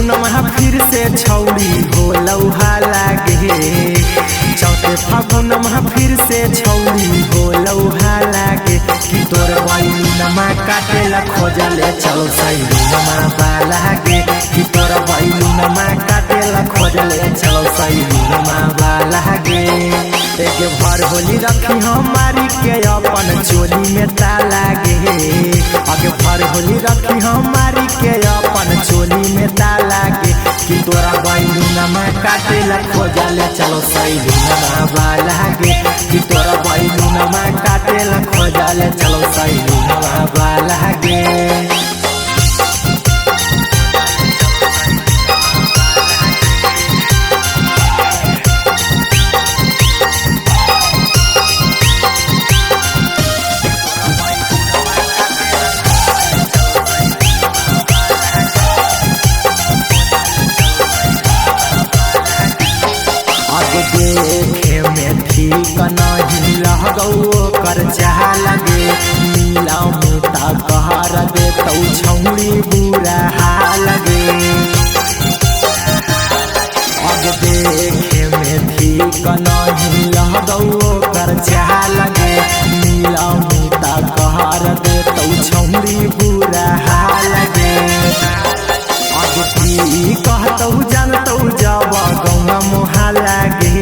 फागुनमा फिर से छौड़ी हो लौहा लागे। चौथे फागुनमा फिर से छौड़ी हो लौहा लागे कि तोर बैलुनमा काटेला खोजले चलो सैलुनमा बालागे कि तोर बैलुनमा काटेला खोजले चलो सैलुनमा बालागे। एक भर होली रखी हमारी के अपन चोली में तालागे। आगे भर होली रखी हमारी के अपन चोली में तालागे कि तोरा बैलुनमा काटेला खोजले चलो सैलुनमा बालागे कि तोरा बैलुनमा काटेला खोजले चलो सैलुनमा बालागे। देखे में ठीक नहीं लगो कर चाह लगे नीला मुता कहर दे तो छौड़ी बुरा लगे। अब देखे में ठीक नहीं लगो कर चाह लगे नीला मुता कहर दे तो छौड़ी बुरा लगे। अब की कहतौ जानतौ जब गौवा मोहा लागे।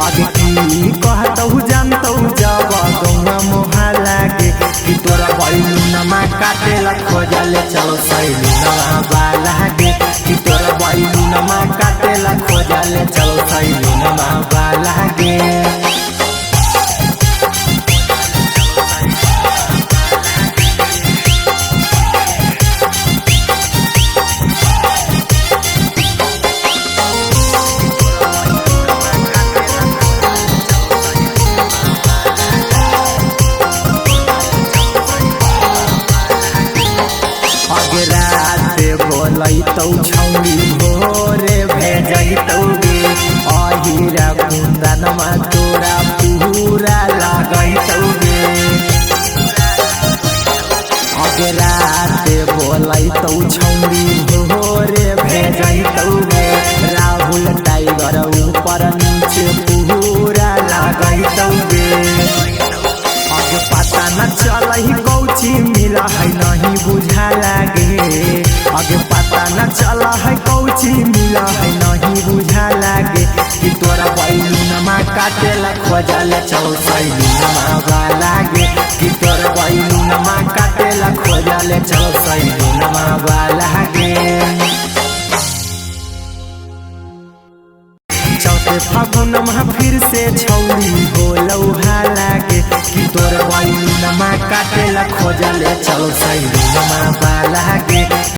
अब की कहतौ जानतौ जब गौवा मोहा लागे कि तोरा बैलुनमा काटेला खोजले चलो सैलुनमा बालागे कि तोरा बैलुनमा काटेला खोजले चलो सैलुनमा बालागे। बोलैतौ छौड़ी भोरे भेजैतौ गे अहिरा कुंदनमा तोरा पूरा लगैतौ गे। अगराते बोलैतौ छौड़ी भोरे भेजैतौ गे राहुल टाइगर ऊपर नीचे पूरा लगैतौ गे। अगे पता न चलही कौची मिला है नहीं बुझा लागे। आगे पता न चला है कौची मिला है नहीं बुझा लागे कि तोरा बैलुनमा काटेला खोजले चलो सैलुनमा बालागे कि तोरा बैलुनमा काटेला खोजले चलो सैलुनमा बालागे। चौथे फागुनमा फिर से छौड़ी हो लौहा लागे कि तोर बैलुनमा काटेला खोजले चलो सैलुनमा बालागे।